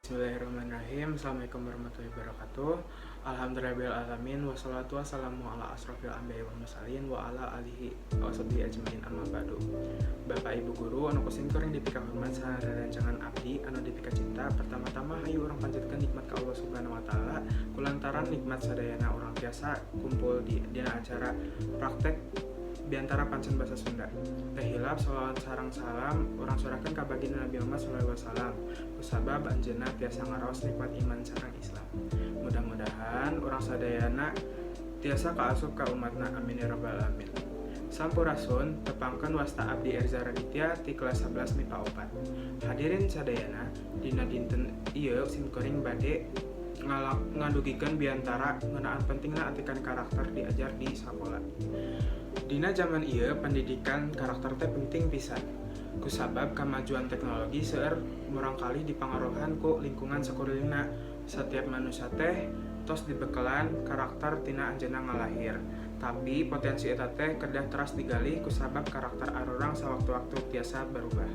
Bismillahirrahmanirrahim. Assalamualaikum warahmatullahi wabarakatuh. Alhamdulillahirrahmanirrahim. Wassalatu wassalamu ala asrofil anbiya'i wal mursalin wa ala alihi wa sahbihi ajmain amma ba'du. Bapak Ibu guru anu kusim kuring dipika hormat sareng rancangan abdi anu dipika cinta. Pertama-tama hayu urang panjatkeun nikmat ka Allah Subhanahu wa taala kulantaran nikmat sadayana urang biasa kumpul di dina acara praktek biantara pancen bahasa Sunda. Teh hilap salawat sareng salam urang surakeun ka baginda Nabi Muhammad sallallahu alaihi wasallam. Kusabab anjeunna tiasa ngaraos nikmat iman sareng Islam. Mudah-mudahan urang sadayana tiasa kaasup ka umatna, amin ya rabbal alamin. Sampurasun tepangkeun wasta abdi Erza Raditya ti kelas 11 MIPA 4. Hadirin sadayana, dina dinten ieu simkuring bade ngadugikeun biantara ngeunaan pentingna atikan karakter diajar di sakola. Dina zaman ieu pendidikan karakter teh penting pisan. Kusabab kamajuan teknologi seueur murangkali dipangaruhan ku lingkungan sakurilingna. Setiap manusia teh tos dibekelan karakter tina anjeunna ngalahir. Tapi potensi eta teh kedah teras digali kusabab karakter arurang sawaktu-waktu tiasa berubah.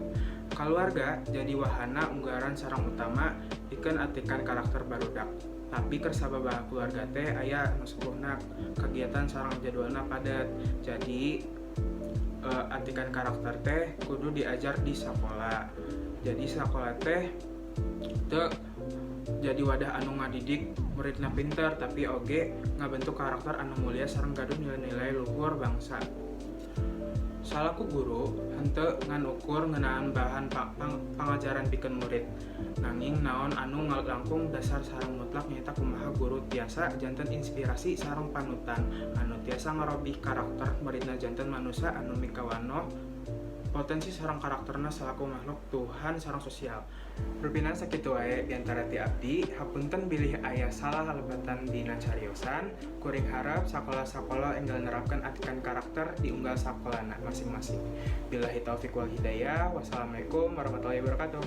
Keluarga jadi wahana unggaran sareng utama pikeun atikan karakter barudak. Tapi kersababaraha keluarga teh aya anu sepuhna kegiatan sareng jadwalna padat. Jadi atikan karakter teh kudu diajar di sekolah. Jadi sekolah teh teu jadi wadah anu ngadidik muridna pinter, tapi oge ngabentuk karakter anu mulia sareng gaduh nilai-nilai luhur bangsa. Salaku guru henteu ngan ukur ngeunaan bahan pangajaran pikeun murid. Nanging naon anu ngalangkung dasar sareng mutlak nyaeta kumaha guru tiasa janten inspirasi sareng panutan anu tiasa ngarobih karakter muridna janten manusia anu mikawanoh potensi sareng karakterna salaku makhluk Tuhan sareng sosial. Rupina sakitu wae diantara ti abdi, hapunten bilih aya salah halebatan dina cariosan. Kuring harap sakola-sakola enggal nerapkeun atikan karakter di unggal sakolana masing-masing. Billahi taufiq wal hidayah. Wassalamualaikum warahmatullahi wabarakatuh.